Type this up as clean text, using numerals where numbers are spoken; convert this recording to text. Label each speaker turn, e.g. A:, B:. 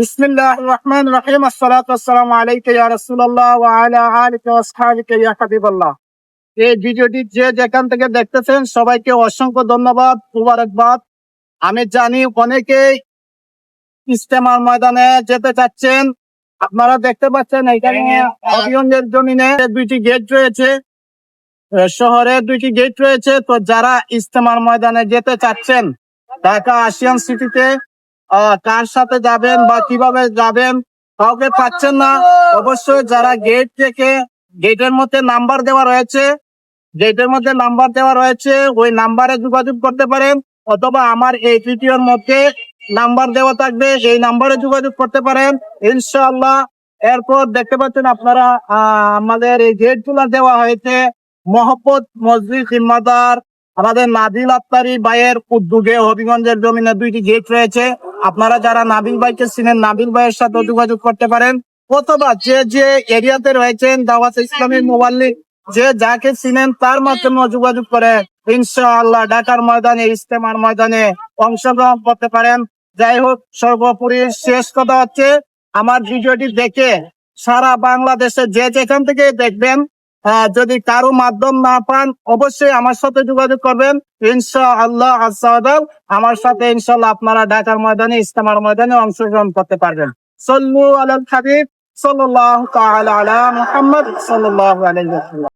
A: বিসমিল্লাহির রহমানির রহিম। আসসালাতু ওয়াসসালামু আলাইকা ইয়া রাসূলুল্লাহ ওয়া আলা আলিকা ওয়া আসহাবিকা ইয়া হাবিবাল্লাহ। এই ভিডিওটি যে যেখান থেকে দেখতেছেন সবাইকে অসংখ্য ধন্যবাদ, মুবারকবাদ। আমি জানি অনেকেই ইজতেমার ময়দানে যেতে চাচ্ছেন। আপনারা দেখতে পাচ্ছেন এখানে হবিগঞ্জের জমিনে দুইটি গেট রয়েছে, শহরে দুইটি গেট রয়েছে। তো যারা ইজতেমার ময়দানে যেতে চাচ্ছেন ঢাকা আসিয়ান সিটিতে, কার সাথে যাবেন বা কিভাবে যাবেন কাউকে পাচ্ছেন না, অবশ্যই যারা গেটের মধ্যে নাম্বার দেওয়া রয়েছে, ওই নাম্বারে যোগাযোগ করতে পারেন, অথবা আমার এই ভিডিওর মধ্যে নাম্বার দেওয়া থাকবে, এই নাম্বারে যোগাযোগ করতে পারেন ইনশাআল্লাহ। এরপর দেখতে পাচ্ছেন আপনারা আমাদের এই গেট গুলা দেওয়া হয়েছে মহব্বত মসজিদ জিম্মাদার আমাদের নাবিল আত্তারি ভাইয়ের উদ্যোগে। হবিগঞ্জের জমিনে দুইটি গেট রয়েছে। আপনারা যারা নাবিল ভাইকে চিনেন, নাবিল ভাইয়ের সাথে যোগাযোগ করতে পারেন, অথবা যে এরিয়াতে রয়েছেন দাওয়াত ইসলামী মুবাল্লিগ যে যাকে চিনেন তার মাধ্যমে যোগাযোগ করে ইনশাআল্লাহ ঢাকার ময়দানে, ইজতেমার ময়দানে অংশগ্রহণ করতে পারেন। যাই হোক, সর্বোপরি শেষ কথা হচ্ছে, আমার ভিডিওটি দেখে সারা বাংলাদেশে যে যেখান থেকে দেখবেন, যদি কারো মাধ্যম না পান অবশ্যই আমার সাথে যোগাযোগ করবেন ইনশাআল্লাহ। আমার সাথে ইনশাআল্লাহ আপনারা ঢাকার ময়দানে, ইজতেমার ময়দানে অংশগ্রহণ করতে পারবেন। সাল্লু আলাল হাবিব সাল্লাল্লাহু তাআলা আলা মুহাম্মদ সাল্লাল্লাহু আলাইহি ওয়াসাল্লাম।